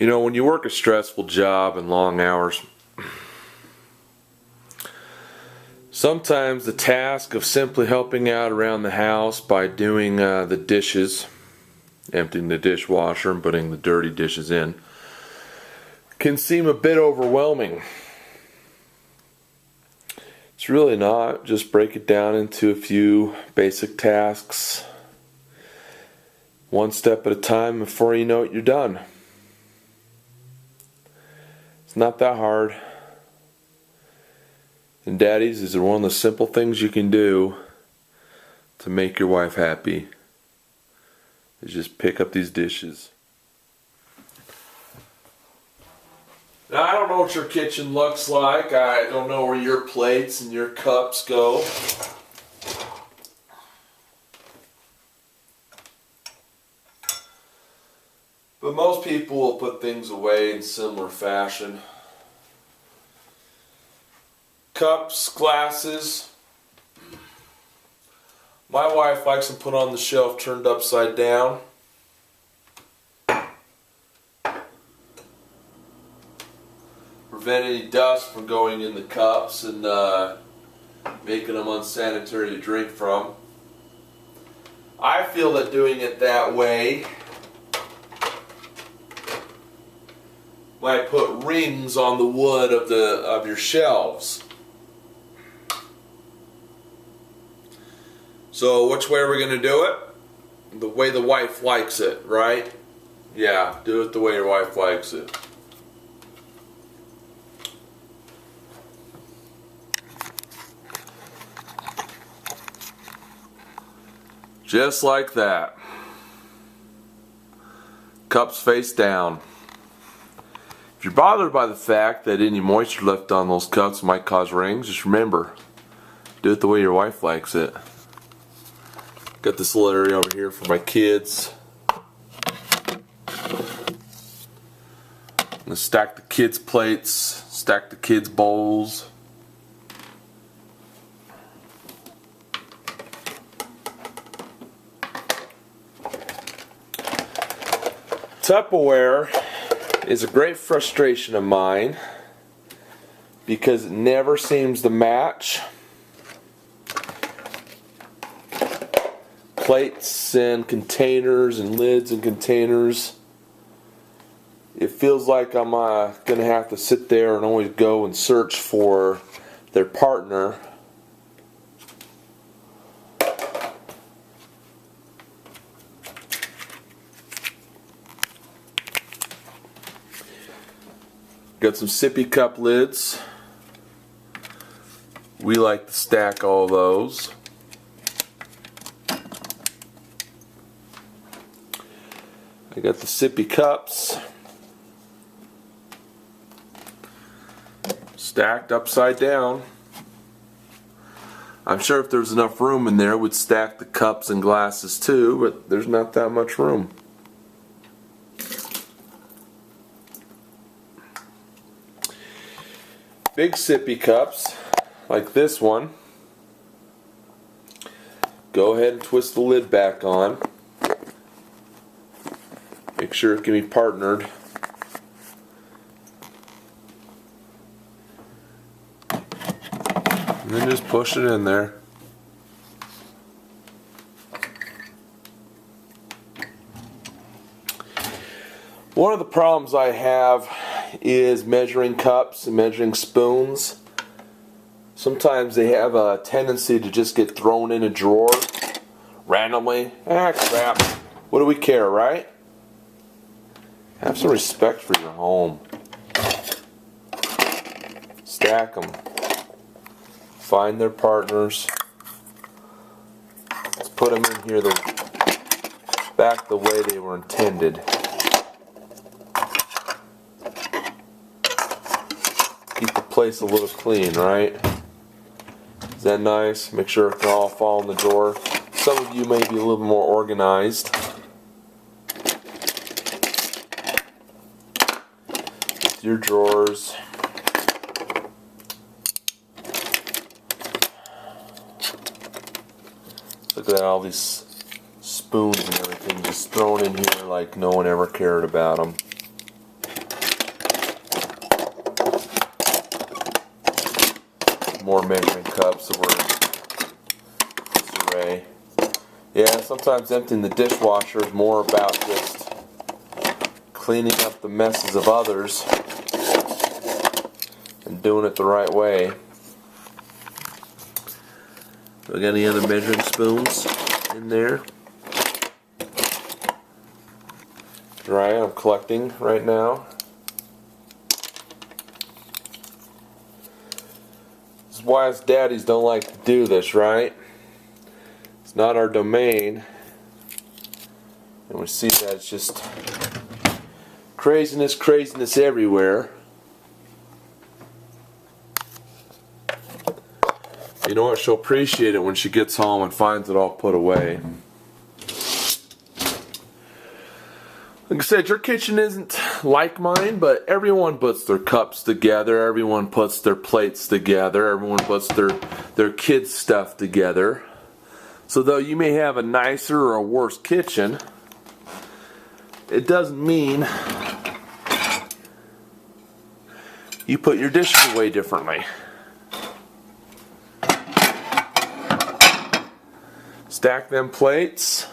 You know, when you work a stressful job and long hours, sometimes the task of simply helping out around the house by doing the dishes, emptying the dishwasher and putting the dirty dishes in, can seem a bit overwhelming. It's really not. Just break it down into a few basic tasks, one step at a time. Before you know it, you're done. It's not that hard. And daddies, these are one of the simple things you can do to make your wife happy. Is just pick up these dishes. Now, I don't know what your kitchen looks like. I don't know where your plates and your cups go. But most people will put things away in similar fashion. Cups, glasses. My wife likes them put on the shelf turned upside down. Prevent any dust from going in the cups and making them unsanitary to drink from. I feel that doing it that way might put rings on the wood of your shelves. So which way are we going to do it? The way the wife likes it, right? Yeah, do it the way your wife likes it. Just like that. Cups face down. If you're bothered by the fact that any moisture left on those cups might cause rings, just remember, do it the way your wife likes it. Got this little area over here for my kids. I'm gonna stack the kids' plates, stack the kids' bowls. Tupperware is a great frustration of mine because it never seems to match. Plates and containers and lids and containers. It feels like I'm going to have to sit there and always go and search for their partner. Got some sippy cup lids. We like to stack all those. I got the sippy cups stacked upside down. I'm sure if there was enough room in there, we'd stack the cups and glasses too, but there's not that much room. Big sippy cups, like this one, go ahead and twist the lid back on. Make sure it can be partnered. And then just push it in there. One of the problems I have is measuring cups and measuring spoons. Sometimes they have a tendency to just get thrown in a drawer randomly. Ah, crap. What do we care, right? Have some respect for your home. Stack them. Find their partners. Let's put them in here back the way they were intended. Keep the place a little clean, right? Is that nice? Make sure it can all fall in the drawer. Some of you may be a little more organized. Your drawers. Look at all these spoons and everything just thrown in here like no one ever cared about them. more measuring cups that were in disarray. Yeah, sometimes emptying the dishwasher is more about just cleaning up the messes of others and doing it the right way. Do we got any other measuring spoons in there? Right, I'm collecting right now. This is why us daddies don't like to do this, right? It's not our domain. And we see that it's just craziness everywhere. You know what? She'll appreciate it when she gets home and finds it all put away. Like I said, your kitchen isn't like mine, but everyone puts their cups together, everyone puts their plates together, everyone puts their kids' stuff together. So though you may have a nicer or a worse kitchen, it doesn't mean you put your dishes away differently. Stack them plates.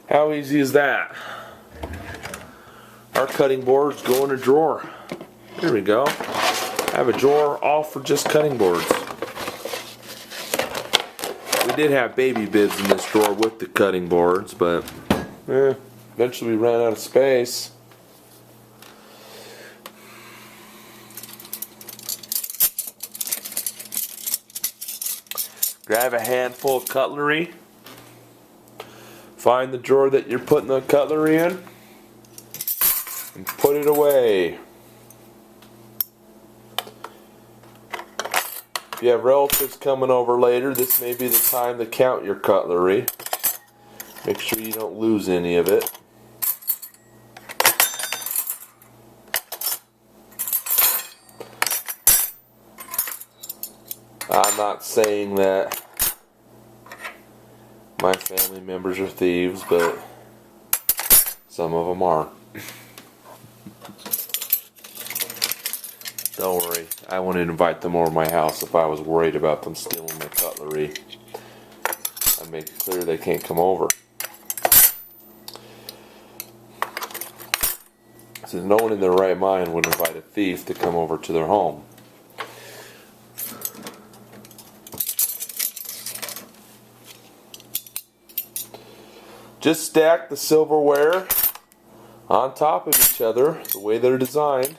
How easy is that? Our cutting boards go in a drawer. There we go. I have a drawer all for just cutting boards. We did have baby bibs in this drawer with the cutting boards, but eventually we ran out of space. Grab a handful of cutlery. Find the drawer that you're putting the cutlery in and put it away. If you have relatives coming over later, this may be the time to count your cutlery. Make sure you don't lose any of it. I'm not saying that my family members are thieves, but some of them are. Don't worry, I wouldn't invite them over to my house if I was worried about them stealing my cutlery. I'd make it clear they can't come over. Since no one in their right mind would invite a thief to come over to their home. Just stack the silverware on top of each other the way they're designed.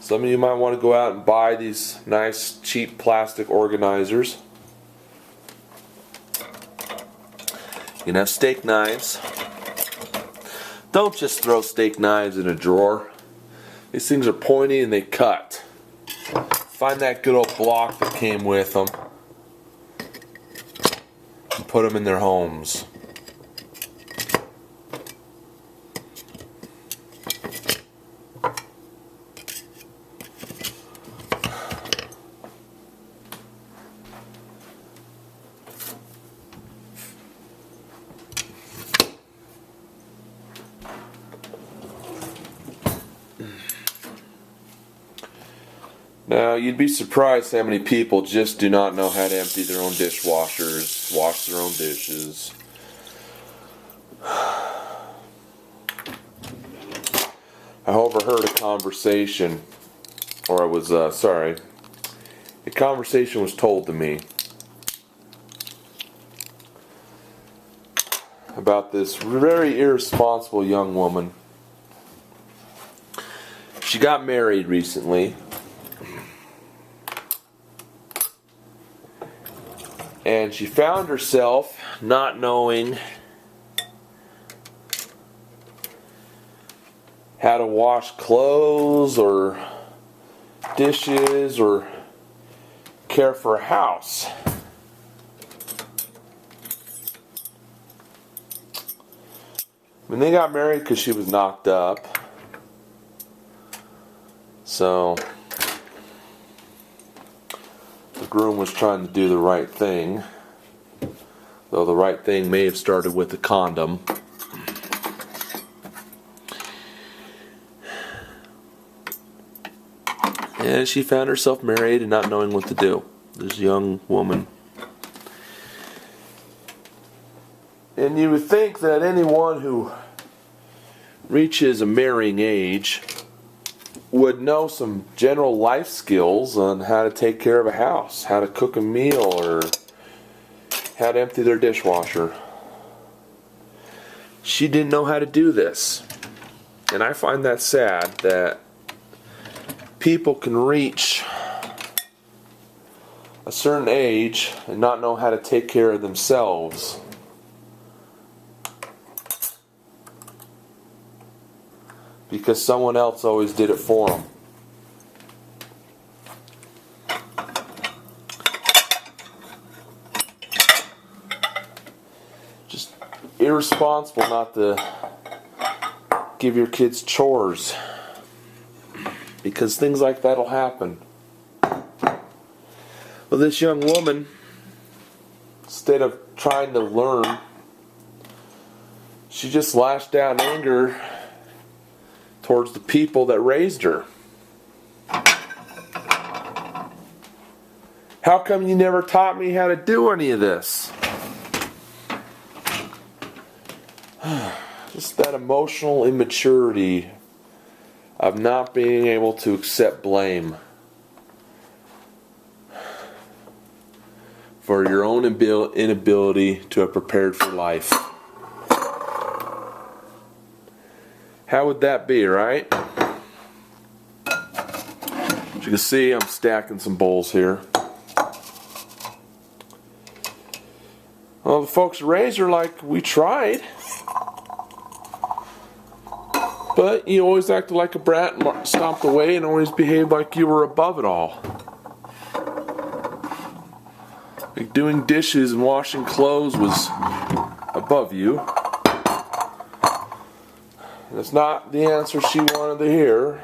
Some of you might want to go out and buy these nice cheap plastic organizers. You can have steak knives. Don't just throw steak knives in a drawer. These things are pointy and they cut. Find that good old block that came with them. Put them in their homes. Now, you'd be surprised how many people just do not know how to empty their own dishwashers, wash their own dishes. I overheard a conversation, or a conversation was told to me about this very irresponsible young woman. She got married recently. And she found herself not knowing how to wash clothes or dishes or care for a house. When they got married because she was knocked up. So the groom was trying to do the right thing. Though the right thing may have started with the condom. And she found herself married and not knowing what to do. This young woman. And you would think that anyone who reaches a marrying age would know some general life skills on how to take care of a house, how to cook a meal, or how to empty their dishwasher. She didn't know how to do this. And I find that sad that people can reach a certain age and not know how to take care of themselves. Because someone else always did it for them. Just irresponsible not to give your kids chores. Because things like that will happen. Well, this young woman, instead of trying to learn, she just lashed out in anger towards the people that raised her. How come you never taught me how to do any of this? Just that emotional immaturity of not being able to accept blame for your own inability to have prepared for life. How would that be, right? As you can see, I'm stacking some bowls here. Well, the folks raised her like we tried. But you always acted like a brat and stomped away and always behaved like you were above it all. Like doing dishes and washing clothes was above you. And it's not the answer she wanted to hear.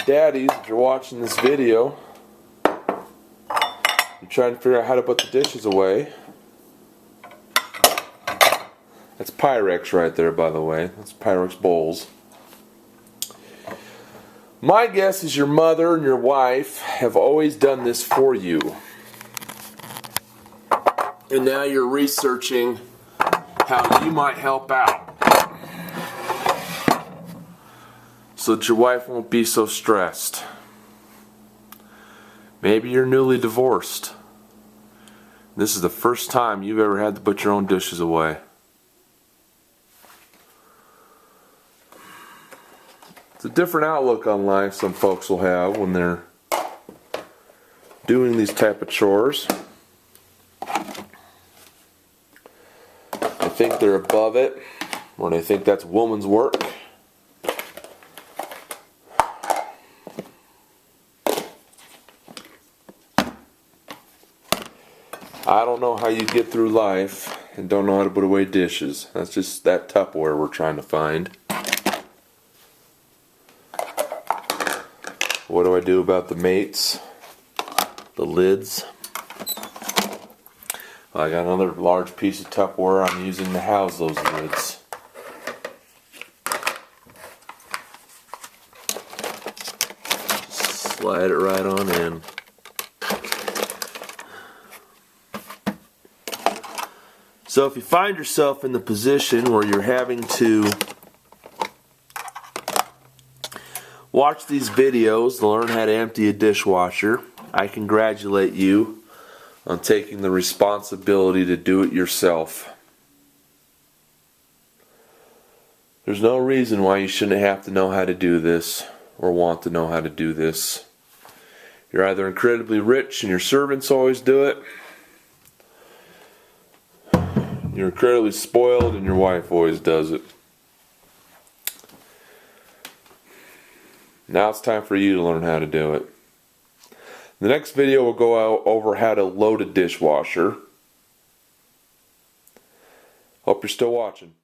Daddies, if you're watching this video, you're trying to figure out how to put the dishes away. That's Pyrex right there, by the way. That's Pyrex bowls. My guess is your mother and your wife have always done this for you. And now you're researching how you might help out, so that your wife won't be so stressed. Maybe you're newly divorced. This is the first time you've ever had to put your own dishes away. It's a different outlook on life some folks will have when they're doing these type of chores. They think they're above it, or they think that's woman's work. I don't know how you get through life and don't know how to put away dishes. That's just that Tupperware we're trying to find. What do I do about the mates? The lids? I got another large piece of Tupperware I'm using to house those lids. Slide it right on in. So if you find yourself in the position where you're having to watch these videos to learn how to empty a dishwasher, I congratulate you on taking the responsibility to do it yourself. There's no reason why you shouldn't have to know how to do this or want to know how to do this. You're either incredibly rich and your servants always do it, you're incredibly spoiled and your wife always does it. Now it's time for you to learn how to do it. The next video will go over how to load a dishwasher. Hope you're still watching.